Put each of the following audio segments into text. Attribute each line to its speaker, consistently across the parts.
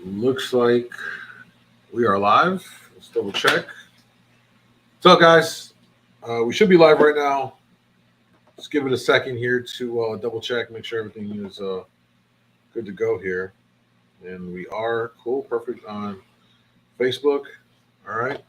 Speaker 1: Looks like we are live. Let's double check. What's up, guys? We should be live right now. Let's give it a second here to double check, make sure everything is good to go here. And we are cool, perfect on Facebook. All right.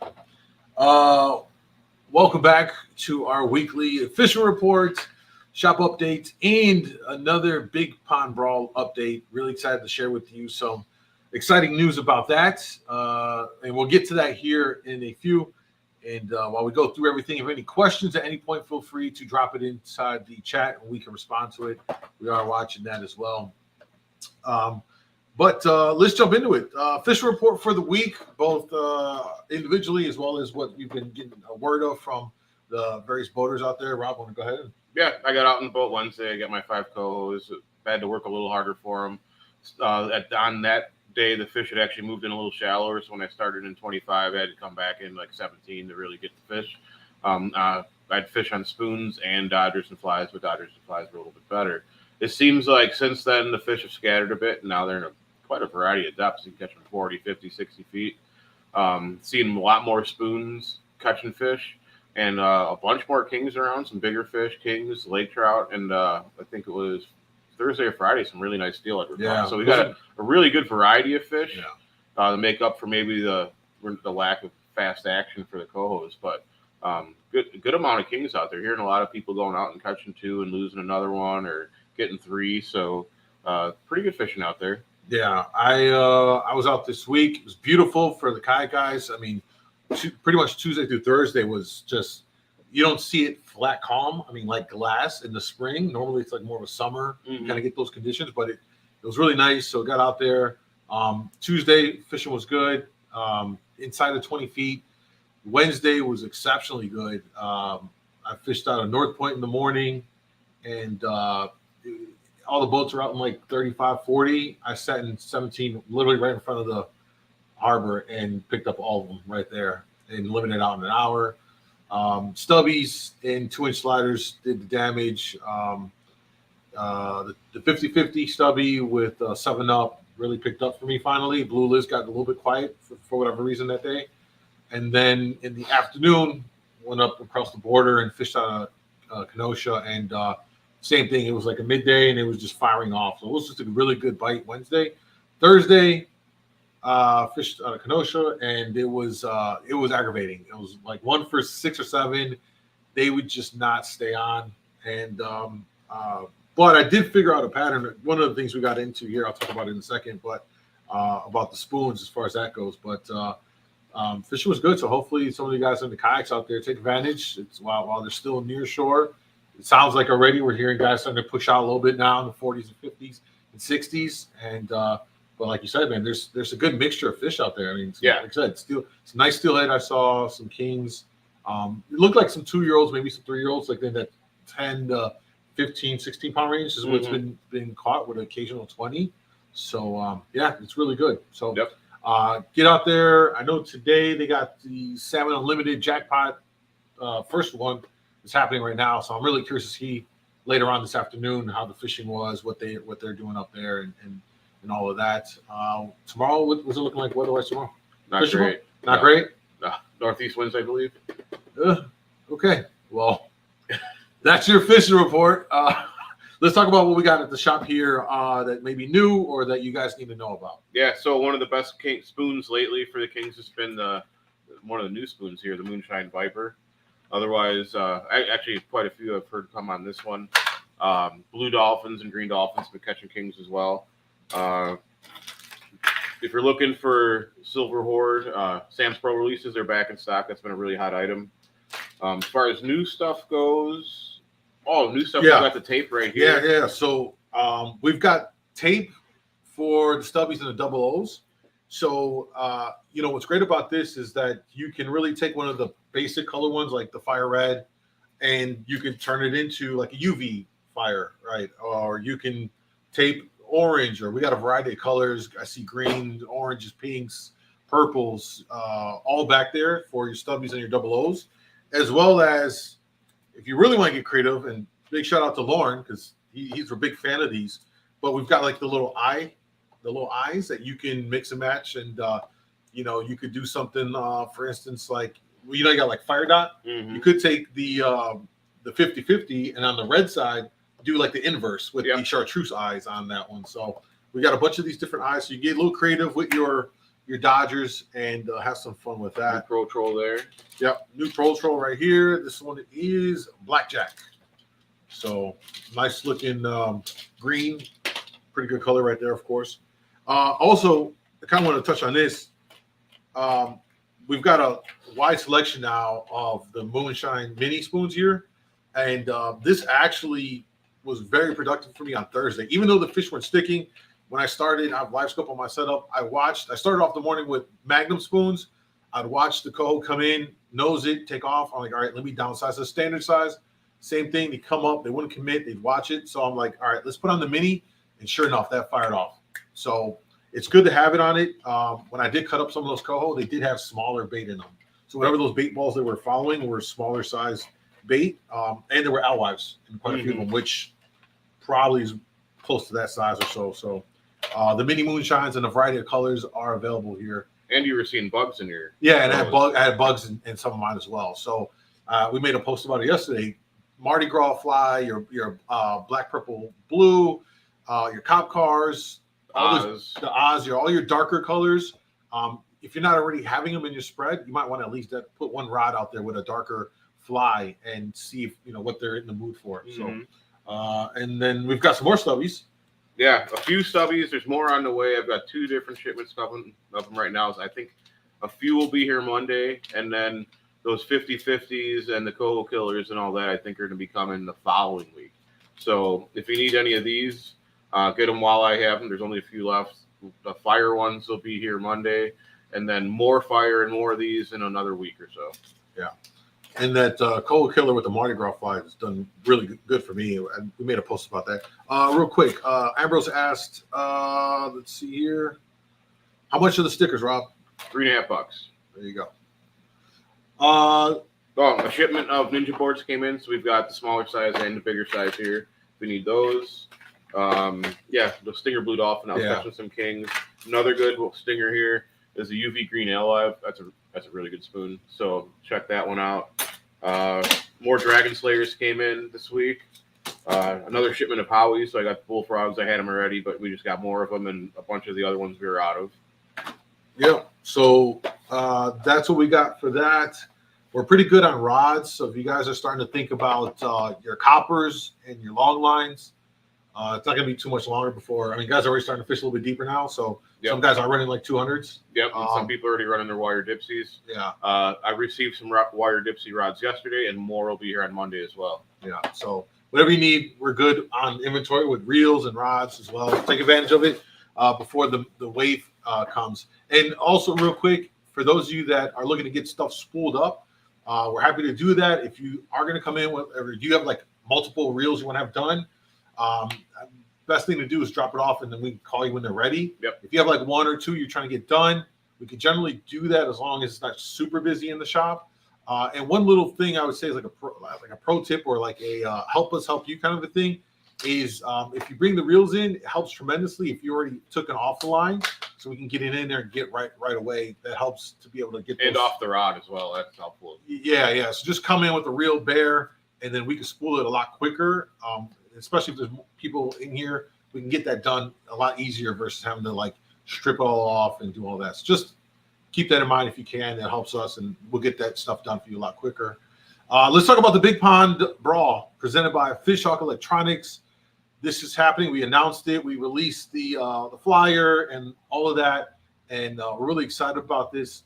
Speaker 1: Welcome back to our weekly fishing report, shop update, and another Big Pond Brawl update. Really excited to share with you some exciting news about that. And we'll get to that here in a few. And while we go through everything, if you have any questions at any point, feel free to drop it inside the chat and we can respond to it. We are watching that as well. But let's jump into it. Fishing report for the week, both individually as well as what we've been getting a word of from the various boaters out there. Rob, want to go ahead?
Speaker 2: Yeah, I got out on the boat Wednesday. I got my 5 cohos. I had to work a little harder for them. On that day, the fish had actually moved in a little shallower. So when I started in 25, I had to come back in like 17 to really get the fish. I'd fish on spoons and dodgers and flies, but dodgers and flies were a little bit better. It seems like since then the fish have scattered a bit, and now they're in quite a variety of depths. You can catch them 40, 50, 60 feet. Seeing a lot more spoons catching fish, and a bunch more kings around, some bigger fish, kings, lake trout, and I think it was Thursday or Friday, some really nice steelhead.
Speaker 1: Yeah.
Speaker 2: So we got a really good variety of fish
Speaker 1: to
Speaker 2: make up for maybe the lack of fast action for the cohos, but good amount of kings out there. Hearing a lot of people going out and catching 2 and losing another one or getting 3. So pretty good fishing out there.
Speaker 1: Yeah, I was out this week. It was beautiful for the kayak guys. I mean, pretty much Tuesday through Thursday was just, you don't see it flat calm. I mean, like glass in the spring. Normally it's like more of a summer. You kind of get those conditions, but it was really nice. So got out there. Tuesday fishing was good. Inside of 20 feet. Wednesday was exceptionally good. I fished out of North Point in the morning, and all the boats are out in like 35, 40. I sat in 17, literally right in front of the harbor, and picked up all of them right there and limited out in an hour. Stubbies and 2-inch sliders did the damage. The 50-50 stubby with 7-Up really picked up for me finally. Blue Liz got a little bit quiet for whatever reason that day. And then in the afternoon, went up across the border and fished out of Kenosha, and same thing. It was like a midday, and it was just firing off. So it was just a really good bite Wednesday. Thursday, fished out of Kenosha, and it was aggravating. It was like 1 for 6 or 7. They would just not stay on. And but I did figure out a pattern. One of the things we got into here, I'll talk about it in a second, but about the spoons as far as that goes. But fishing was good. So hopefully some of you guys in the kayaks out there take advantage. It's while they're still near shore. It sounds like already we're hearing guys starting to push out a little bit now in the 40s and 50s and 60s. And but like you said, man, there's a good mixture of fish out there. I mean, like I said, it's a nice steelhead. I saw some kings. It looked like some 2-year-olds, maybe some 3-year-olds, like in that 10 to 15, 16 pound range is what's been caught with an occasional 20. So yeah, it's really good. So get out there. I know today they got the Salmon Unlimited jackpot. First one is happening right now, so I'm really curious to see later on this afternoon how the fishing was, what they're doing up there, and all of that. Tomorrow, what's it looking like weather-wise tomorrow?
Speaker 2: Not great.
Speaker 1: Not great?
Speaker 2: Northeast winds, I believe.
Speaker 1: Okay. Well, that's your fishing report. Let's talk about what we got at the shop here that may be new or that you guys need to know about.
Speaker 2: Yeah, so one of the best spoons lately for the Kings has been one of the new spoons here, the Moonshine Viper. Otherwise, actually quite a few I've heard come on this one. Blue dolphins and green dolphins been catching kings as well. If you're looking for silver horde, Sam's Pro releases, they're back in stock. That's been a really hot item. As far as new stuff goes, new stuff. We got the tape right here.
Speaker 1: Yeah. So we've got tape for the stubbies and the double O's. So what's great about this is that you can really take one of the basic color ones like the fire red, and you can turn it into like a UV fire, right? Or you can tape orange, or we got a variety of colors. I see green, oranges, pinks, purples, all back there for your stubbies and your double O's, as well as if you really want to get creative. And big shout out to Lauren because he's a big fan of these. But we've got like the little eye the little eyes that you can mix and match, and you know, you could do something. For instance, like you know, you got like fire dot.
Speaker 2: Mm-hmm.
Speaker 1: You could take the 50-50, and on the red side, do like the inverse with the chartreuse eyes on that one. So we got a bunch of these different eyes. So you get a little creative with your Dodgers and have some fun with that.
Speaker 2: New Pro Troll there.
Speaker 1: Yep, new Pro Troll right here. This one is blackjack. So nice looking green, pretty good color right there, of course. Also, I kind of want to touch on this. We've got a wide selection now of the Moonshine mini spoons here, and this actually was very productive for me on Thursday. Even though the fish weren't sticking, when I started, I have live scope on my setup. I started off the morning with Magnum spoons. I'd watch the coho come in, nose it, take off. I'm like, all right, let me downsize the standard size. Same thing. They come up, they wouldn't commit, they'd watch it. So I'm like, all right, let's put on the mini. And sure enough, that fired off. So it's good to have it on it. When I did cut up some of those coho, they did have smaller bait in them. So whatever those bait balls they were following were smaller size bait. And there were alewives in quite a few of them, which probably is close to that size or so. So the mini moonshines in a variety of colors are available here.
Speaker 2: And you were seeing bugs in your
Speaker 1: and I had bugs in some of mine as well. So we made a post about it yesterday. Mardi Gras fly, your black, purple, blue, your cop cars, all your darker colors. If you're not already having them in your spread, you might want to at least put one rod out there with a darker fly and see if you know what they're in the mood for. So, and then we've got some more stubbies.
Speaker 2: Yeah, a few stubbies. There's more on the way. I've got 2 different shipments coming of them right now. So I think a few will be here Monday, and then those 50-50s and the coho killers and all that, I think are going to be coming the following week. So if you need any of these, get them while I have them. There's only a few left. The fire ones will be here Monday, and then more fire and more of these in another week or so.
Speaker 1: Yeah. And that coho killer with the Mardi Gras fly has done really good for me. And we made a post about that. Real quick, Ambrose asked, let's see here. How much are the stickers, Rob?
Speaker 2: $3.50.
Speaker 1: There you go.
Speaker 2: A shipment of ninja boards came in, so we've got the smaller size and the bigger size here. If we need those. The Stinger Blue Dolphin. I was catching some kings. Another good stinger here is the UV Green Alewife. That's a really good spoon. So check that one out. More Dragon Slayers came in this week. Another shipment of Howies. So I got bullfrogs. I had them already, but we just got more of them and a bunch of the other ones we were out of.
Speaker 1: Yeah. So that's what we got for that. We're pretty good on rods. So if you guys are starting to think about your coppers and your long lines, it's not going to be too much longer before. I mean, guys are already starting to fish a little bit deeper now. So some guys are running like 200s.
Speaker 2: Yep. And some people are already running their wire dipsies.
Speaker 1: Yeah.
Speaker 2: I received some wire dipsy rods yesterday, and more will be here on Monday as well.
Speaker 1: Yeah. So whatever you need, we're good on inventory with reels and rods as well. Take advantage of it before the wave comes. And also, real quick, for those of you that are looking to get stuff spooled up, we're happy to do that. If you are going to come in with, or you have like multiple reels you want to have done, best thing to do is drop it off, and then we can call you when they're ready.
Speaker 2: Yep.
Speaker 1: If you have like 1 or 2 you're trying to get done, we can generally do that as long as it's not super busy in the shop. And one little thing I would say is like a pro tip or like a help us help you kind of a thing is if you bring the reels in, it helps tremendously if you already took it off the line, so we can get it in there and get right away. That helps to be able to get
Speaker 2: and off the rod as well. That's helpful.
Speaker 1: Yeah. So just come in with the reel bare, and then we can spool it a lot quicker. Especially if there's people in here, we can get that done a lot easier versus having to like strip it all off and do all that. So just keep that in mind if you can. That helps us, and we'll get that stuff done for you a lot quicker. Let's talk about the Big Pond Brawl presented by Fish Hawk Electronics. This is happening. We announced it. We released the flyer and all of that, and we're really excited about this.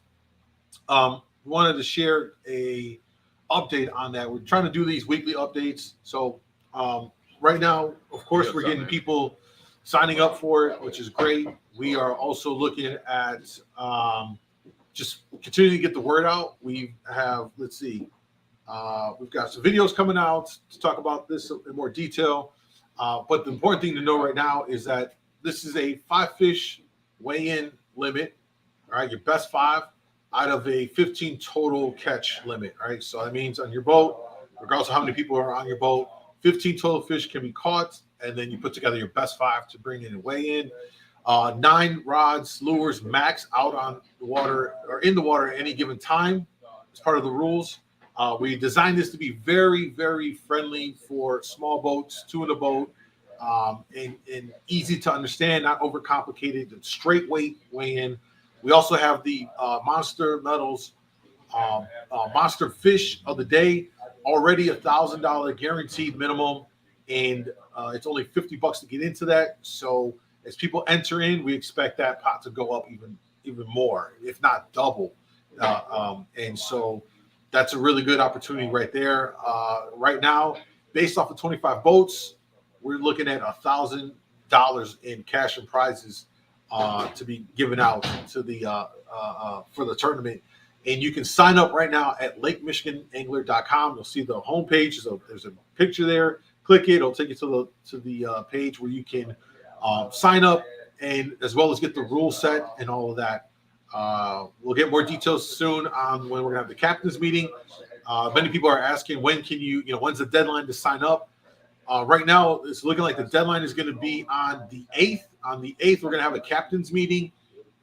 Speaker 1: We wanted to share a update on that. We're trying to do these weekly updates. So right now, of course, we're getting people signing up for it, which is great. We are also looking at just continuing to get the word out. We have, let's see, we've got some videos coming out to talk about this in more detail. But the important thing to know right now is that this is a 5-fish weigh-in limit. All right, your best 5 out of a 15 total catch limit. All right, so that means on your boat, regardless of how many people are on your boat, 15 total fish can be caught, and then you put together your best 5 to bring in and weigh in. 9 rods, lures max out on the water or in the water at any given time. It's part of the rules. We designed this to be very, very friendly for small boats, 2 in a boat, and easy to understand, not overcomplicated, straight weight weigh-in. We also have the Monster Metals Monster Fish of the Day, already $1,000 guaranteed minimum, and it's only $50 to get into that. So as people enter in, we expect that pot to go up even more, if not double. And so that's a really good opportunity right there. Right now, based off of 25 boats, we're looking at $1,000 in cash and prizes to be given out to the for the tournament. And you can sign up right now at LakeMichiganAngler.com. You'll see the homepage. So there's a picture there. Click it. It'll take you to the page where you can sign up, and as well as get the rule set and all of that. We'll get more details soon on when we're gonna have the captain's meeting. Many people are asking when can when's the deadline to sign up? Right now, it's looking like the deadline is going to be on the 8th. On the 8th, we're going to have a captain's meeting.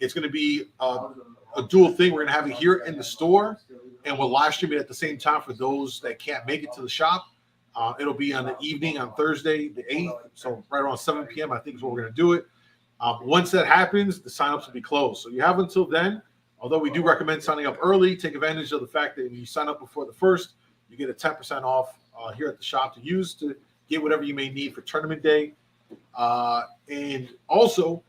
Speaker 1: It's going to be a dual thing. We're going to have it here in the store, and we'll live stream it at the same time for those that can't make it to the shop. It'll be on the evening on Thursday, the 8th. So right around 7 p.m., I think is what we're going to do it. Once that happens, the signups will be closed. So you have until then, although we do recommend signing up early. Take advantage of the fact that when you sign up before the 1st, you get a 10% off here at the shop to use to get whatever you may need for tournament day. And also,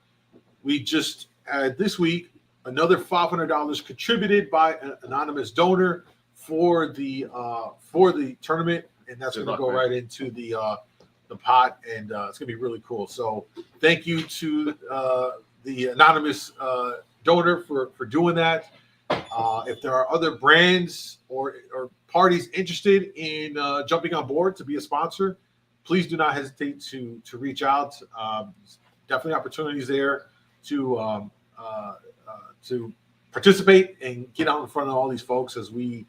Speaker 1: we just had this week another $500 contributed by an anonymous donor for the tournament, and that's going to go right into the pot, and it's going to be really cool. So thank you to the anonymous donor for doing that. If there are other brands or parties interested in jumping on board to be a sponsor, please do not hesitate to reach out. Definitely opportunities there to participate and get out in front of all these folks as we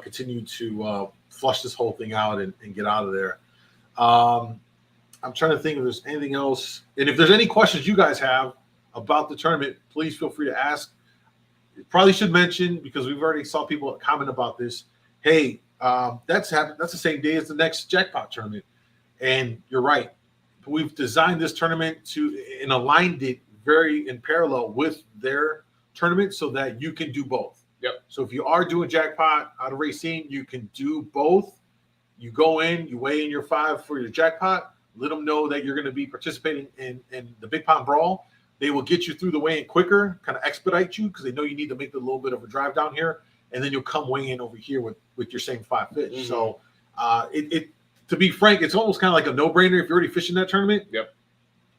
Speaker 1: continue to flush this whole thing out and get out of there. I'm trying to think if there's anything else. And if there's any questions you guys have about the tournament, please feel free to ask. Probably should mention, because we've already saw people comment about this. Hey, that's the same day as the next jackpot tournament. And you're right. We've designed this tournament and aligned it very in parallel with their tournament so that you can do both.
Speaker 2: Yep.
Speaker 1: So if you are doing jackpot out of Racine, you can do both. You go in, you weigh in your 5 for your jackpot, let them know that you're going to be participating in the Big Pond Brawl. They will get you through the weigh-in quicker, kind of expedite you because they know you need to make a little bit of a drive down here, and then you'll come weigh in over here with your same 5 fish. Mm-hmm. So to be frank, it's almost kind of like a no-brainer if you're already fishing that tournament.
Speaker 2: Yep.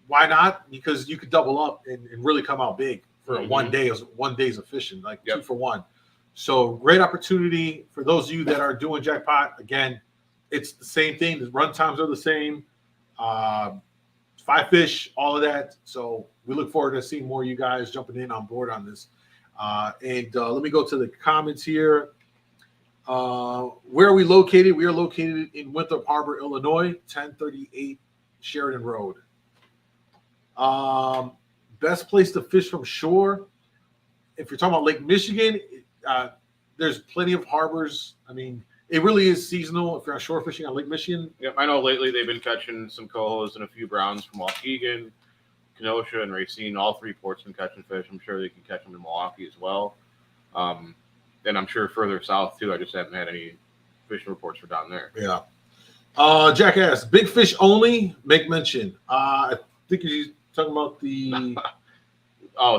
Speaker 1: Why not? Because you could double up and really come out big for mm-hmm. one days of fishing, like yep. 2 for 1. So great opportunity for those of you that are doing jackpot. Again, it's the same thing. The run times are the same. 5 fish, all of that. So we look forward to seeing more of you guys jumping in on board on this. And let me go to the comments here. Where are we located? We are located in Winthrop Harbor, Illinois, 1038 Sheridan Road. Best place to fish from shore. If you're talking about Lake Michigan, there's plenty of harbors. I mean, it really is seasonal if you're on shore fishing on Lake Michigan.
Speaker 2: Yep, I know lately they've been catching some cohos and a few browns from Waukegan, Kenosha, and Racine. All 3 ports been catching fish. I'm sure they can catch them in Milwaukee as well. And I'm sure further south too. I just haven't had any fishing reports for down there.
Speaker 1: Yeah. Jackass, big fish only. Make mention. I think he's talking about the.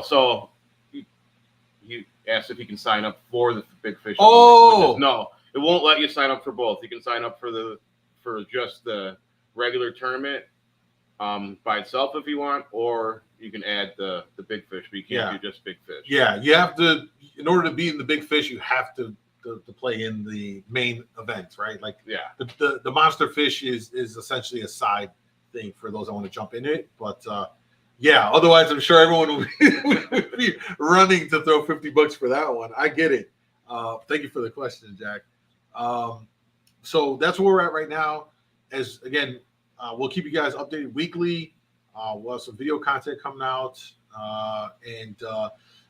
Speaker 2: So he asked if he can sign up for the big fish.
Speaker 1: Oh
Speaker 2: no. It won't let you sign up for both. You can sign up for just the regular tournament by itself if you want, or you can add the big fish, but you can't do just big fish.
Speaker 1: Yeah, you have to, in order to be in the big fish, you have to play in the main event, right? Like the monster fish is essentially a side thing for those that want to jump in it. But otherwise I'm sure everyone will be running to throw $50 for that one. I get it. Thank you for the question, Jack. So that's where we're at right now. As again, we'll keep you guys updated weekly. We'll have some video content coming out. And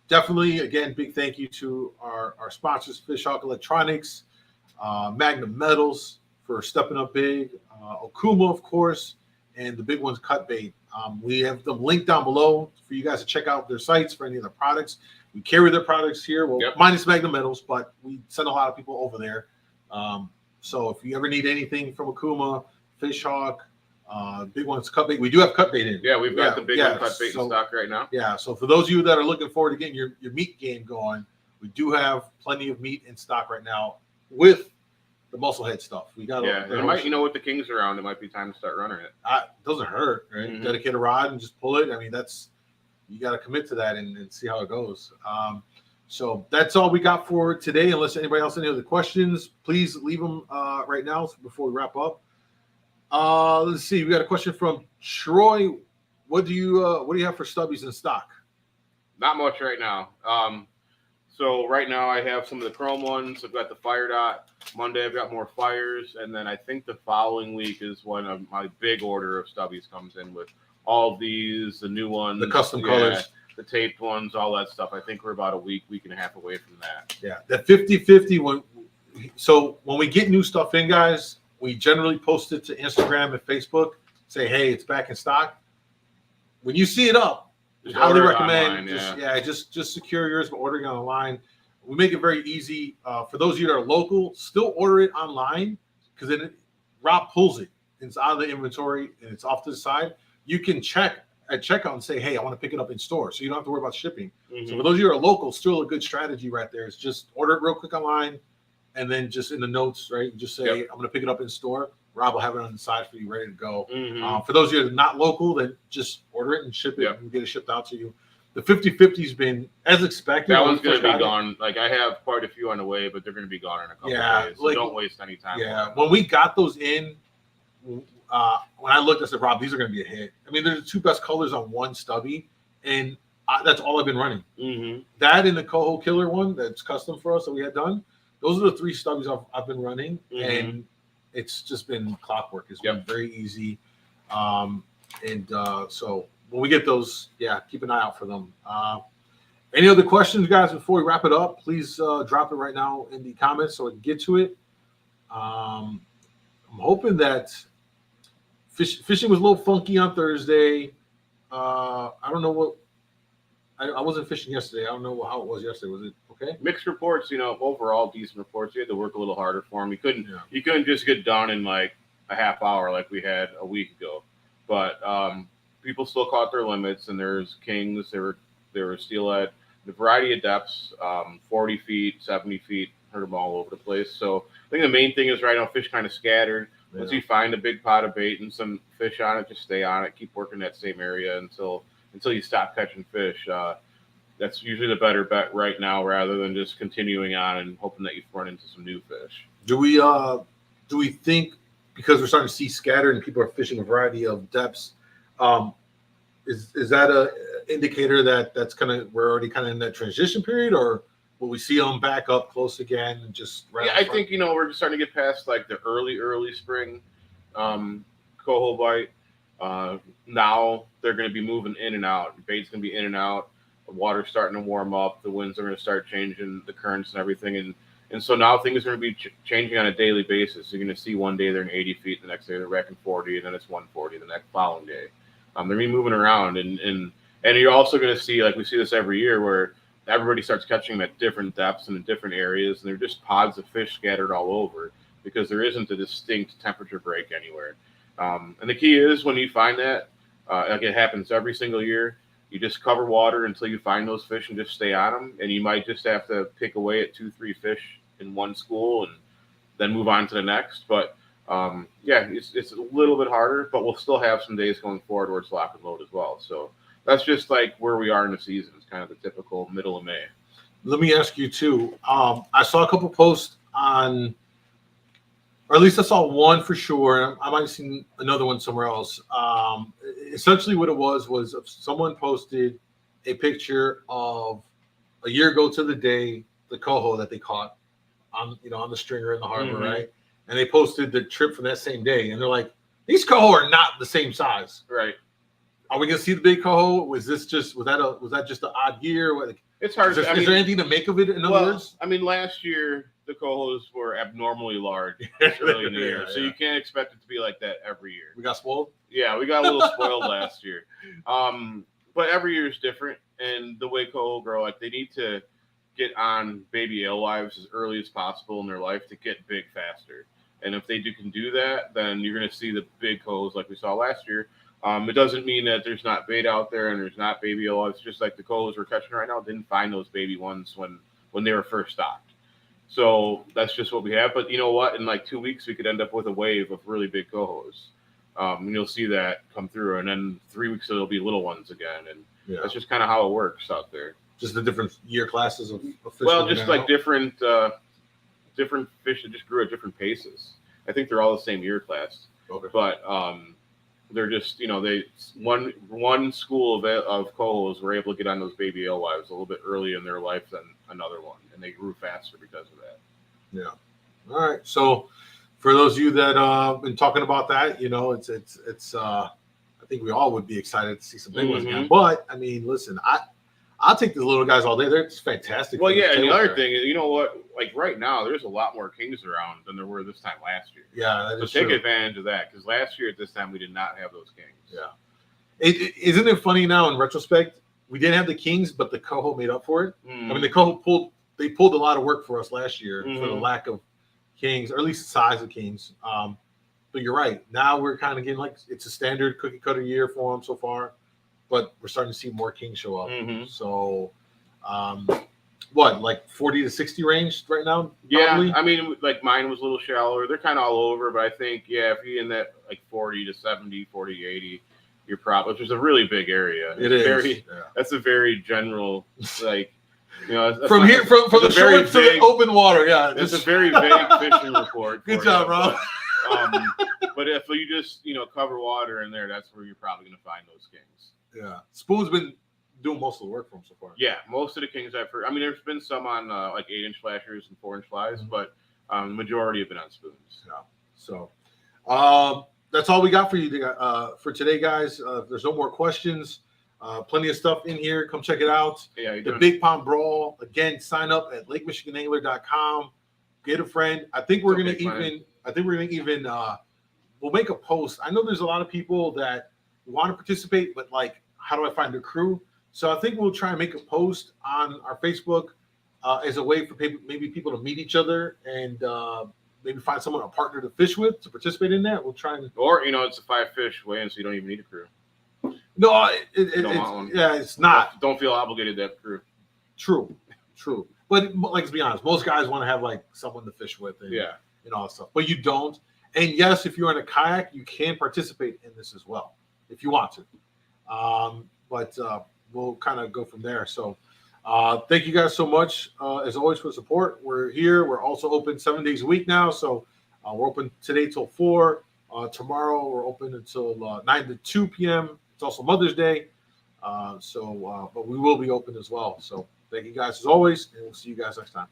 Speaker 1: definitely, again, big thank you to our sponsors, Fish Hawk Electronics, Magnum Metals for stepping up big, Okuma, of course, and the big one's Cut Bait. We have them linked down below for you guys to check out their sites for any of their products. We carry their products here, well, minus Magnum Metals, but we send a lot of people over there. So if you ever need anything from Okuma, Fish Hawk, big one's Cut Bait. We do have Cut Bait in.
Speaker 2: Yeah, we've got the big one Cut Bait in stock right now.
Speaker 1: Yeah, so for those of you that are looking forward to getting your meat game going, we do have plenty of meat in stock right now with the Musclehead stuff. We got
Speaker 2: it might, with the Kings around, it might be time to start running it.
Speaker 1: Doesn't hurt, right? Mm-hmm. Dedicate a rod and just pull it. I mean, you got to commit to that and see how it goes. So that's all we got for today. Unless anybody else has any other questions, please leave them right now before we wrap up. Let's see. We got a question from Troy. What do you have for stubbies in stock?
Speaker 2: Not much right now. So right now I have some of the chrome ones. I've got the Fire Dot. Monday I've got more fires, and then I think the following week is when my big order of stubbies comes in with all of these, the new ones,
Speaker 1: the custom colors,
Speaker 2: the taped ones, all that stuff. I think we're about a week and a half away from that.
Speaker 1: Yeah, that 50-50 so when we get new stuff in, guys, we generally post it to Instagram and Facebook, say, hey, it's back in stock. When you see it up, I highly recommend just secure yours by ordering online. We make it very easy. For those of you that are local, still order it online because then Rob pulls it. It's out of the inventory and it's off to the side. You can check at checkout and say, hey, I want to pick it up in store. So you don't have to worry about shipping. Mm-hmm. So for those of you that are local, still a good strategy right there is just order it real quick online and then just in the notes, right? Just say, I'm going to pick it up in store. Rob will have it on the side for you, ready to go. Mm-hmm. For those of you that are not local, then just order it and ship it and get it shipped out to you. The 50-50 has been as expected.
Speaker 2: That one's going to be gone. Like I have quite a few on the way, but they're going to be gone in a couple of days. So don't waste any time.
Speaker 1: Yeah, when we got those in, when I looked, I said, Rob, these are going to be a hit. I mean, they're the two best colors on one stubby, and that's all I've been running. Mm-hmm. That and the Coho Killer one that's custom for us that we had done. Those are the three stubbies I've been running, and it's just been clockwork. It's been very easy. So when we get those, keep an eye out for them. Any other questions, guys, before we wrap it up? Please drop it right now in the comments so I can get to it. I'm hoping that fishing was a little funky on Thursday. I don't know what. I wasn't fishing yesterday. I don't know how it was yesterday. Was it okay?
Speaker 2: Mixed reports, overall decent reports. You had to work a little harder for them. You couldn't just get done in like a half hour like we had a week ago. But people still caught their limits, and there's kings, there were steelhead, the variety of depths, 40 feet, 70 feet, heard them all over the place. So I think the main thing is right now fish kind of scattered. Yeah. Once you find a big pot of bait and some fish on it, just stay on it. Keep working that same area until you stop catching fish. That's usually the better bet right now, rather than just continuing on and hoping that you run into some new fish.
Speaker 1: Do we think, because we're starting to see scattered and people are fishing a variety of depths, is that a indicator that we're already kind of in that transition period, or will we see them back up close again and just?
Speaker 2: I think we're just starting to get past like the early spring coho bite. Now they're going to be moving in and out. Bait's going to be in and out. The water's starting to warm up. The winds are going to start changing, the currents and everything. And so now things are going to be changing on a daily basis. You're going to see one day they're in 80 feet, the next day they're back in 40, and then it's 140 the next following day. They're going to be moving around. And you're also going to see, like we see this every year, where everybody starts catching them at different depths and in different areas, and they're just pods of fish scattered all over because there isn't a distinct temperature break anywhere. And the key is when you find that, like it happens every single year, you just cover water until you find those fish and just stay on them. And you might just have to pick away at 2-3 fish in one school and then move on to the next. But it's a little bit harder, but we'll still have some days going forward where it's lock and load as well. So that's just like where we are in the season. It's kind of the typical middle of May.
Speaker 1: Let me ask you too. I saw a couple posts on, or at least I saw one for sure. I might have seen another one somewhere else. Essentially what it was someone posted a picture of a year ago to the day, the coho that they caught on the stringer in the harbor, right? And they posted the trip from that same day. And they're like, these coho are not the same size.
Speaker 2: Right.
Speaker 1: Are we gonna see the big coho? Was that just an odd year?
Speaker 2: It's hard.
Speaker 1: Is there anything to make of it? In other words,
Speaker 2: I mean, last year the cohos were abnormally large early in the year, so you can't expect it to be like that every year.
Speaker 1: We got spoiled.
Speaker 2: Yeah, we got a little spoiled last year. But every year is different, and the way coho grow, like they need to get on baby alewives as early as possible in their life to get big faster. And if they can do that, then you're going to see the big cohos like we saw last year. It doesn't mean that there's not bait out there and there's not baby alewives. Just like the cohos we're catching right now didn't find those baby ones when they were first stocked. So that's just what we have. But you know what? In like 2 weeks, we could end up with a wave of really big cohos. And you'll see that come through. And then 3 weeks, it'll be little ones again. And that's just kind of how it works out there.
Speaker 1: Just the different year classes of fish.
Speaker 2: Well, just like different fish that just grew at different paces. I think they're all the same year class.
Speaker 1: Okay.
Speaker 2: But they're just, one school of cohos were able to get on those baby alewives a little bit early in their life than another one. And they grew faster because of that.
Speaker 1: Yeah. All right. So for those of you that been talking about that, it's I think we all would be excited to see some big ones again. But I mean, listen, I'll take the little guys all day. They're just fantastic.
Speaker 2: Well, yeah, and the other thing is, you know what? Like right now, there's a lot more kings around than there were this time last year.
Speaker 1: Yeah, that is
Speaker 2: so take
Speaker 1: true.
Speaker 2: advantage of that, because last year at this time we did not have those kings.
Speaker 1: Yeah. Isn't it funny now in retrospect? We didn't have the kings, but the coho made up for it. I mean, the coho pulled a lot of work for us last year for the lack of kings, or at least the size of kings. But you're right. Now we're kind of getting like it's a standard cookie cutter year for them so far. But we're starting to see more kings show up. So, like 40 to 60 range right now? Probably?
Speaker 2: Yeah, I mean, like mine was a little shallower. They're kind of all over, but I think, if you're in that like 40 to 70, 40 to 80, you're probably, which is a really big area. That's a very general, like, from
Speaker 1: the shore to the open water. Yeah,
Speaker 2: it's a very vague fishing report.
Speaker 1: Good job, Rob.
Speaker 2: But if you just, cover water in there, that's where you're probably going to find those kings.
Speaker 1: Yeah, Spoon's been doing most of the work for him so far.
Speaker 2: Yeah, most of the kings I've heard. I mean, there's been some on like 8-inch flashers and 4-inch flies, but the majority have been on spoons.
Speaker 1: Yeah. So that's all we got for you for today, guys. There's no more questions. Plenty of stuff in here. Come check it out.
Speaker 2: Yeah,
Speaker 1: the Big Pond Brawl. Again, sign up at LakeMichiganAngler.com. Get a friend. I think we're gonna even. We'll make a post. I know there's a lot of people that want to participate, but like, how do I find a crew? So I think we'll try and make a post on our Facebook as a way for maybe people to meet each other and maybe find someone, a partner to fish with, to participate in that. We'll try and,
Speaker 2: or it's a 5-fish weigh-in, so you don't even need a crew.
Speaker 1: No, it's not.
Speaker 2: Don't feel obligated to have a crew.
Speaker 1: True. But like, to be honest, most guys want to have like someone to fish with, and all that stuff. But you don't. And yes, if you're in a kayak, you can participate in this as well if you want to. But we'll kind of go from there. So thank you guys so much, as always, for the support. We're here. We're also open 7 days a week now. So we're open today till 4. Tomorrow we're open until 9 to 2 p.m. It's also Mother's Day. But we will be open as well. So thank you guys as always, and we'll see you guys next time.